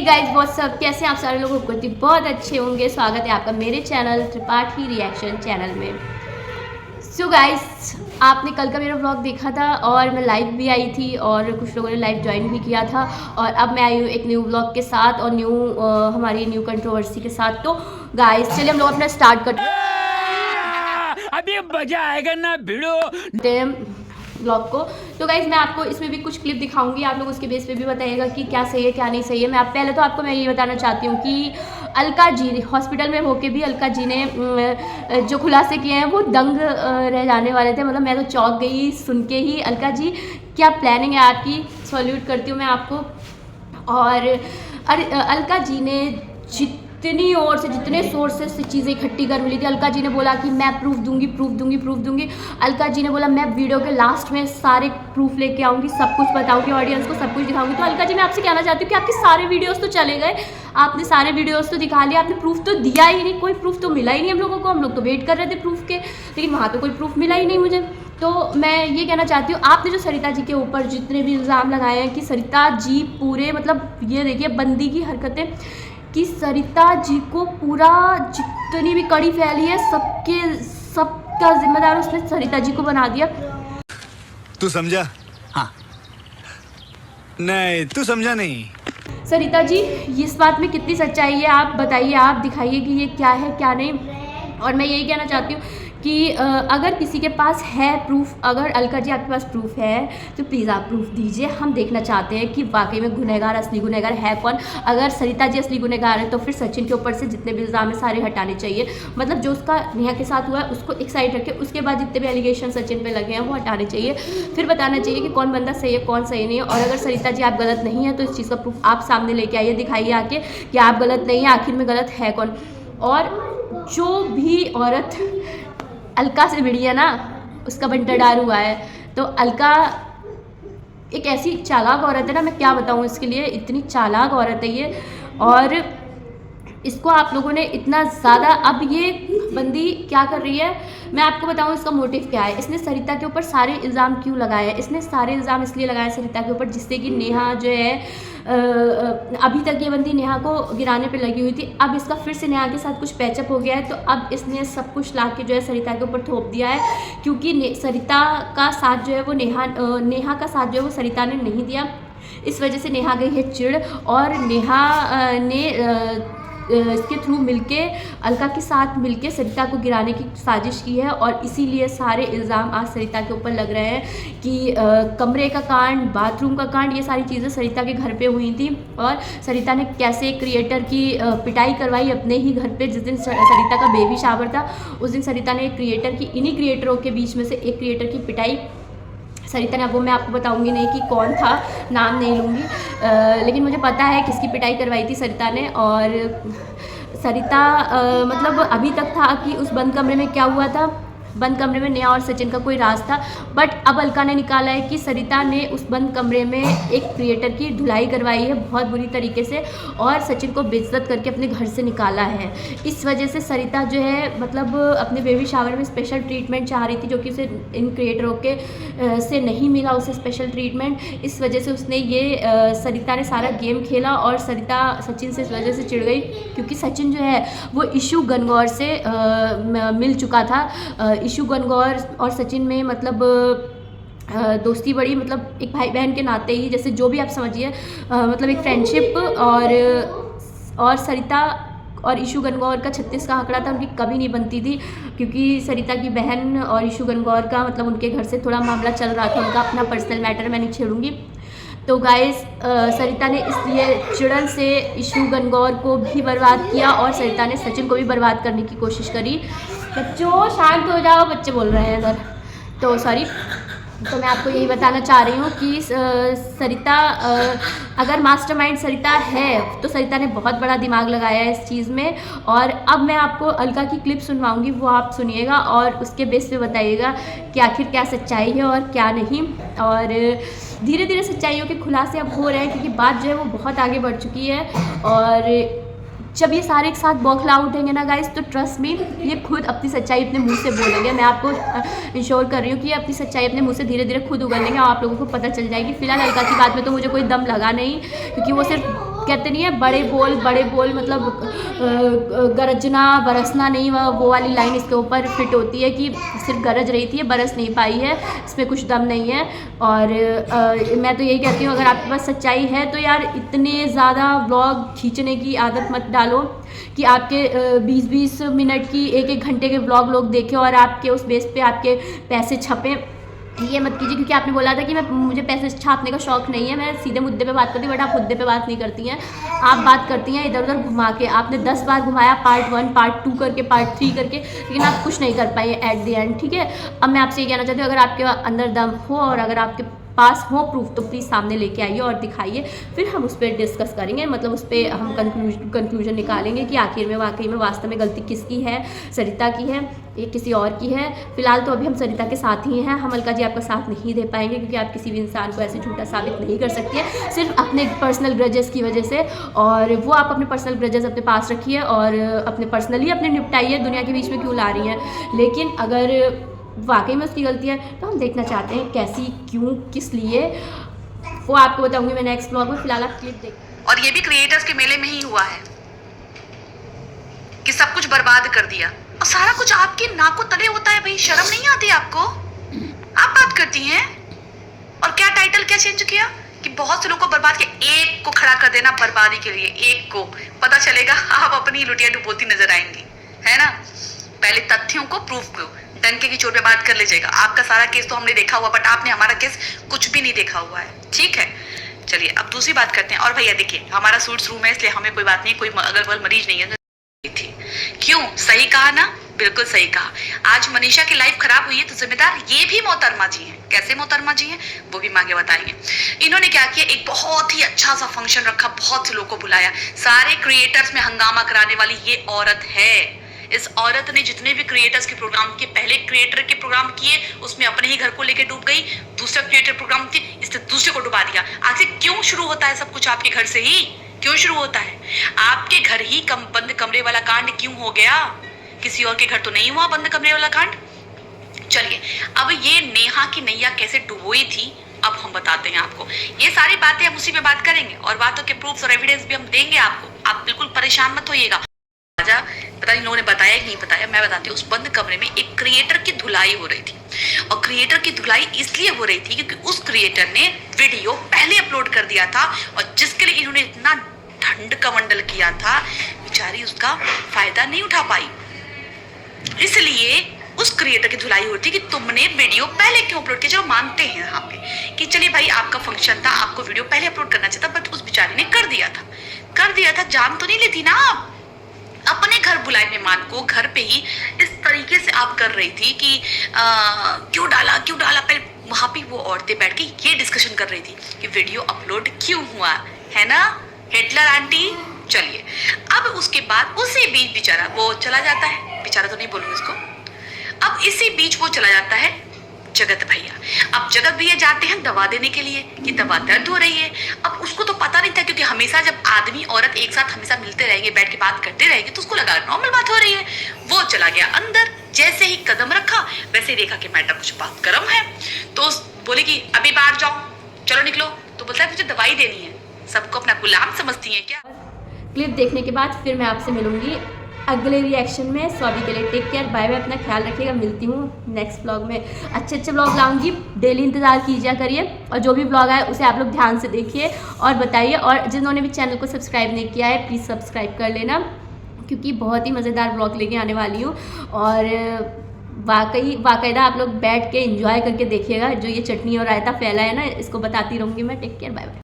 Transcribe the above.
Guys what's up, कैसे आप सारे लोग करती बहुत अच्छे होंगे। स्वागत है आपका मेरे चैनल त्रिपाठी रिएक्शन चैनल में। सो गाइज, आपने कल का मेरा व्लॉग देखा था और मैं लाइव भी आई थी और कुछ लोगों ने लाइव ज्वाइन भी किया था। और अब मैं आई हूँ एक न्यू व्लॉग के साथ और हमारी न्यू कंट्रोवर्सी के साथ। तो गाइज चलिए हम लोग अपना स्टार्ट करते हैं। अभी मजा आएगा ना भिड़ो ब्लॉग को। तो गाइज मैं आपको इसमें भी कुछ क्लिप दिखाऊंगी, आप लोग उसके बेस पे भी बताइएगा कि क्या सही है क्या नहीं सही है। मैं पहले तो आपको मैं ये बताना चाहती हूँ कि अलका जी हॉस्पिटल में होके भी अलका जी ने जो खुलासे किए हैं वो दंग रह जाने वाले थे। मतलब मैं तो चौंक गई सुन के ही। अलका जी क्या प्लानिंग है आपकी, सॉल्यूट करती हूँ मैं आपको। और अलका जी ने जितनी ओर से जितने सोर्सेस से चीज़ें इकट्ठी कर मिली थी, अलका जी ने बोला कि मैं प्रूफ दूंगी। अलका जी ने बोला मैं वीडियो के लास्ट में सारे प्रूफ लेके आऊँगी, सब कुछ बताऊँगी, ऑडियंस को सब कुछ दिखाऊंगी। तो अलका जी मैं आपसे कहना चाहती हूँ कि आपके सारे वीडियोस तो चले गए, आपने सारे वीडियोस तो दिखा लिया, आपने प्रूफ तो दिया ही नहीं, कोई प्रूफ तो मिला ही नहीं हम लोगों को। हम लोग तो वेट कर रहे थे प्रूफ के, लेकिन वहाँ तो कोई प्रूफ मिला ही नहीं मुझे। तो मैं ये कहना चाहती हूँ, आपने जो सरिता जी के ऊपर जितने भी इल्ज़ाम लगाए हैं कि सरिता जी पूरे मतलब ये देखिए बंदी की हरकतें, कि सरिता जी को पूरा जितनी भी कड़ी फैली है सबका जिम्मेदार उसने सरिता जी को बना दिया। तू समझा? हाँ। नहीं तू समझा नहीं। सरिता जी इस बात में कितनी सच्चाई है आप बताइए, आप दिखाइए कि ये क्या है क्या नहीं। और मैं यही कहना चाहती हूँ कि अगर किसी के पास है प्रूफ, अगर अलका जी आपके पास प्रूफ है तो प्लीज़ आप प्रूफ दीजिए। हम देखना चाहते हैं कि वाकई में गुनहगार असली गुनहगार है कौन। अगर सरिता जी असली गुनहगार है तो फिर सचिन के ऊपर से जितने भी इल्ज़ाम है सारे हटाने चाहिए। मतलब जो उसका नेहा के साथ हुआ है उसको एक साइड रखे, उसके बाद जितने भी एलिगेशन सचिन पे लगे हैं वो हटाने चाहिए। फिर बताना चाहिए कि कौन बंदा सही है कौन सही नहीं है। और अगर सरिता जी आप गलत नहीं है तो इस चीज़ का प्रूफ आप सामने लेके आइए, दिखाइए आके कि आप गलत नहीं है, आखिर में गलत है कौन। और जो भी औरत अलका से भिड़ी है ना उसका बंटाढार हुआ है। तो अलका एक ऐसी चालाक औरत है ना, मैं क्या बताऊँ इसके लिए, इतनी चालाक औरत है ये। और इसको आप लोगों ने इतना ज़्यादा, अब ये बंदी क्या कर रही है मैं आपको बताऊं इसका मोटिव क्या है। इसने सरिता के ऊपर सारे इल्ज़ाम क्यों लगाए हैं, इसने सारे इल्ज़ाम इसलिए लगाए सरिता के ऊपर जिससे कि नेहा जो है अभी तक ये बंदी नेहा को गिराने पे लगी हुई थी। अब इसका फिर से नेहा के साथ कुछ पैचअप हो गया है तो अब इसने सब कुछ ला के जो है सरिता के ऊपर थोप दिया है। क्योंकि सरिता का साथ जो है वो नेहा का साथ जो है वो सरिता ने नहीं दिया। इस वजह से नेहा गई है चिढ़ और नेहा ने इसके थ्रू मिलके अलका के साथ मिलके सरिता को गिराने की साजिश की है। और इसीलिए सारे इल्ज़ाम आज सरिता के ऊपर लग रहे हैं कि कमरे का कांड, बाथरूम का कांड, ये सारी चीज़ें सरिता के घर पे हुई थी। और सरिता ने कैसे क्रिएटर की पिटाई करवाई अपने ही घर पे। जिस दिन सरिता का बेबी शावर था उस दिन सरिता ने क्रिएटर की, इन्हीं क्रिएटरों के बीच में से एक क्रिएटर की पिटाई सरिता ने, अब वो मैं आपको बताऊंगी नहीं कि कौन था, नाम नहीं लूँगी, लेकिन मुझे पता है किसकी पिटाई करवाई थी सरिता ने। और सरिता मतलब अभी तक था कि उस बंद कमरे में क्या हुआ था, बंद कमरे में नेहा और सचिन का कोई राज था। बट अब अलका ने निकाला है कि सरिता ने उस बंद कमरे में एक क्रिएटर की धुलाई करवाई है बहुत बुरी तरीके से और सचिन को बेइज्जत करके अपने घर से निकाला है। इस वजह से सरिता जो है मतलब अपने बेबी शावर में स्पेशल ट्रीटमेंट चाह रही थी जो कि उसे इन क्रिएटरों के से नहीं मिला, उसे स्पेशल ट्रीटमेंट। इस वजह से उसने ये सरिता ने सारा गेम खेला और सरिता सचिन से इस वजह से चिढ़ गई क्योंकि सचिन जो है वो इशू गनगौर से मिल चुका था। इशू गनगौर और सचिन में मतलब दोस्ती बड़ी, मतलब एक भाई बहन के नाते ही, जैसे जो भी आप समझिए, मतलब एक फ्रेंडशिप। और सरिता और इशू गनगौर का 36 का आंकड़ा था, उनकी कभी नहीं बनती थी क्योंकि सरिता की बहन और इशू गनगौर का मतलब उनके घर से थोड़ा मामला चल रहा था, उनका अपना पर्सनल मैटर मैं नहीं छेड़ूंगी। तो गाइस सरिता ने इसलिए चिड़न से इशू गनगौर को भी बर्बाद किया और सरिता ने सचिन को भी बर्बाद करने की कोशिश करी। बच्चों शांत हो जाओ, बच्चे बोल रहे हैं इधर, तो सॉरी। तो मैं आपको यही बताना चाह रही हूँ कि सरिता अगर मास्टरमाइंड सरिता है तो सरिता ने बहुत बड़ा दिमाग लगाया है इस चीज़ में। और अब मैं आपको अलका की क्लिप सुनवाऊँगी, वो आप सुनिएगा और उसके बेस पे बताइएगा कि आखिर क्या सच्चाई है और क्या नहीं। और धीरे धीरे सच्चाइयों के खुलासे अब हो रहे हैं क्योंकि बात जो है वो बहुत आगे बढ़ चुकी है। और जब ये सारे एक साथ बौखला उठेंगे ना गाइस तो ट्रस्ट मी ये खुद अपनी सच्चाई अपने मुंह से बोलेंगे। मैं आपको इंश्योर कर रही हूँ कि ये अपनी सच्चाई अपने मुंह से धीरे धीरे खुद उगलेंगे और आप लोगों को पता चल जाएगी। फिलहाल अलका की बात में तो मुझे कोई दम लगा नहीं क्योंकि वो सिर्फ कहते नहीं है बड़े बोल मतलब गरजना बरसना नहीं, वो वाली लाइन इसके ऊपर फिट होती है कि सिर्फ गरज रही थी, बरस नहीं पाई है, इसमें कुछ दम नहीं है। और मैं तो यही कहती हूँ, अगर आपके पास सच्चाई है तो यार इतने ज़्यादा व्लॉग खींचने की आदत मत डालो कि आपके 20-20 मिनट की 1-1 घंटे के व्लॉग लोग देखें और आपके उस बेस पे आपके पैसे छपें। ये मत कीजिए, क्योंकि आपने बोला था कि मुझे पैसे छापने का शौक़ नहीं है, मैं सीधे मुद्दे पे बात करती हूँ, बट आप मुद्दे पे बात नहीं करती हैं, आप बात करती हैं इधर उधर घुमा के। आपने 10 बार घुमाया, पार्ट 1 पार्ट 2 करके, पार्ट 3 करके, लेकिन आप कुछ नहीं कर पाए एट द एंड, ठीक है। अब मैं आपसे ये कहना चाहती हूँ, अगर आपके अंदर दम हो और अगर आपके पास हो प्रूफ तो प्लीज़ सामने लेके आइए और दिखाइए, फिर हम उस पर डिस्कस करेंगे, मतलब उस पर हम कंक्लूजन निकालेंगे कि आखिर में वाकई में वास्तव में गलती किसकी है, सरिता की है या किसी और की है। फिलहाल तो अभी हम सरिता के साथ ही हैं, हम अलका जी आपका साथ नहीं दे पाएंगे, क्योंकि आप किसी भी इंसान को ऐसे झूठा साबित नहीं कर सकती है सिर्फ अपने पर्सनल ग्रजेस की वजह से। और वो आप अपने पर्सनल ग्रजेस अपने पास रखिए और अपने पर्सनली अपने निपटाइए, दुनिया के बीच में क्यों ला रही हैं। लेकिन अगर वाकई में उसकी गलती है तो हम देखना चाहते हैं कैसी, क्यों, किस लिए, वो आपको बताऊंगी मैं नेक्स्ट व्लॉग में। फिलहाल आप क्लिप देख। और ये भी क्रिएटर्स के मेले में ही हुआ है कि सब कुछ बर्बाद कर दिया और सारा कुछ आपके नाकों तले होता है। भाई शर्म नहीं आती आपको? आप बात करती हैं और क्या टाइटल क्या चेंज किया कि बहुत से लोगों को बर्बाद किया, एक को खड़ा कर देना बर्बादी के लिए, एक को पता चलेगा आप अपनी लुटिया डुबोती नजर आएंगी, है ना। पहले तथ्यों को, प्रूफ को, डंके की चोट पे बात कर लीजिएगा। आपका सारा केस तो हमने देखा हुआ, बट आपने हमारा केस कुछ भी नहीं देखा हुआ है, ठीक है। चलिए अब दूसरी बात करते हैं। और भैया देखिए, हमारा सूट्स रूम है, इसलिए हमें कोई बात नहीं, कोई अगल बगल मरीज नहीं है थी। क्यों? सही कहा ना, बिल्कुल सही कहा। आज मनीषा की लाइफ खराब हुई है तो जिम्मेदार ये भी मोहतरमा जी हैं। कैसे मोहतरमा जी हैं वो भी मांगे बताएंगे। इन्होंने क्या किया, एक बहुत ही अच्छा सा फंक्शन रखा, बहुत से लोगों को बुलाया, सारे क्रिएटर्स में हंगामा कराने वाली ये औरत है। इस औरत ने जितने भी क्रिएटर्स के प्रोग्राम किए, पहले क्रिएटर के प्रोग्राम किए, उसमें अपने ही घर को लेके डूब गई, दूसरा क्रिएटर प्रोग्राम किए, इसने दूसरे को डुबा दिया। आखिर क्यों शुरू होता है सब कुछ आपके घर से ही? क्यों शुरू होता है? आपके घर ही बंद कमरे वाला कांड क्यों हो गया? किसी और के घर तो नहीं हुआ बंद कमरे वाला कांड। चलिए अब ये नेहा की नैया कैसे डुबोई थी अब हम बताते हैं आपको। ये सारी बातें हम उसी पे बात करेंगे और बातों के प्रूफ्स और एविडेंस भी हम देंगे आपको। आप बिल्कुल परेशान मत होइएगा। पता नहीं लोगों ने बताया कि नहीं बताया, मैं बताती हूँ। उस बंद कमरे में एक क्रिएटर की धुलाई हो रही थी और क्रिएटर की धुलाई इसलिए हो रही थी क्योंकि उस क्रिएटर ने वीडियो पहले अपलोड कर दिया था और जिसके लिए इन्होंने इतना ढंड कमंडल किया था, बेचारी उसका फायदा नहीं उठा पाई। इसलिए उस क्रिएटर की धुलाई हो रही थी कि तुमने वीडियो पहले क्यों अपलोड किया। चलो मानते हैं यहाँ पे कि चलिए भाई आपका फंक्शन था, आपको वीडियो पहले अपलोड करना चाहिए था, बट उस बेचारी ने कर दिया था। जान तो नहीं लेती ना आप। अपने घर बुलाए मेहमान को घर पे ही इस तरीके से आप कर रही थी कि क्यों डाला। पहले वहां पे वो औरतें बैठ के ये डिस्कशन कर रही थी कि वीडियो अपलोड क्यों हुआ, है ना हिटलर आंटी। चलिए अब उसके बाद उसी बीच बेचारा वो चला जाता है, बेचारा तो नहीं बोलूंगी इसको, अब इसी बीच वो चला जाता है जगत भैया। अब जगत भैया जाते हैं दवा देने के लिए कि दवा दर्द हो रही है। अब उसको तो पता नहीं था, क्योंकि हमेशा जब आदमी औरत एक साथ हमेशा मिलते रहेंगे, बैठ के बात करते रहेंगे, तो उसको लगा नॉर्मल बात हो रही है। वो चला गया अंदर, जैसे ही कदम रखा वैसे देखा कि मैटर कुछ बात गर्म है, तो बोले कि अभी बाहर जाओ, चलो निकलो। तो बोलता है मुझे दवाई देनी है। सबको अपना गुलाम समझती है क्या? क्लिप देखने के बाद फिर मैं आपसे मिलूंगी अगले रिएक्शन में। सो अभी के लिए टेक केयर, बाय बाय, अपना ख्याल रखिएगा। मिलती हूँ नेक्स्ट ब्लॉग में। अच्छे ब्लॉग लाऊंगी, डेली इंतज़ार कीजिए करिए, और जो भी ब्लॉग आए उसे आप लोग ध्यान से देखिए और बताइए। और जिन्होंने भी चैनल को सब्सक्राइब नहीं किया है प्लीज़ सब्सक्राइब कर लेना, क्योंकि बहुत ही मज़ेदार ब्लॉग लेके आने वाली हूँ। और वाकईदा आप लोग बैठ के एंजॉय करके देखिएगा। जो ये चटनी और रायता फैला है ना, इसको बताती रहूँगी मैं। Take care, bye bye.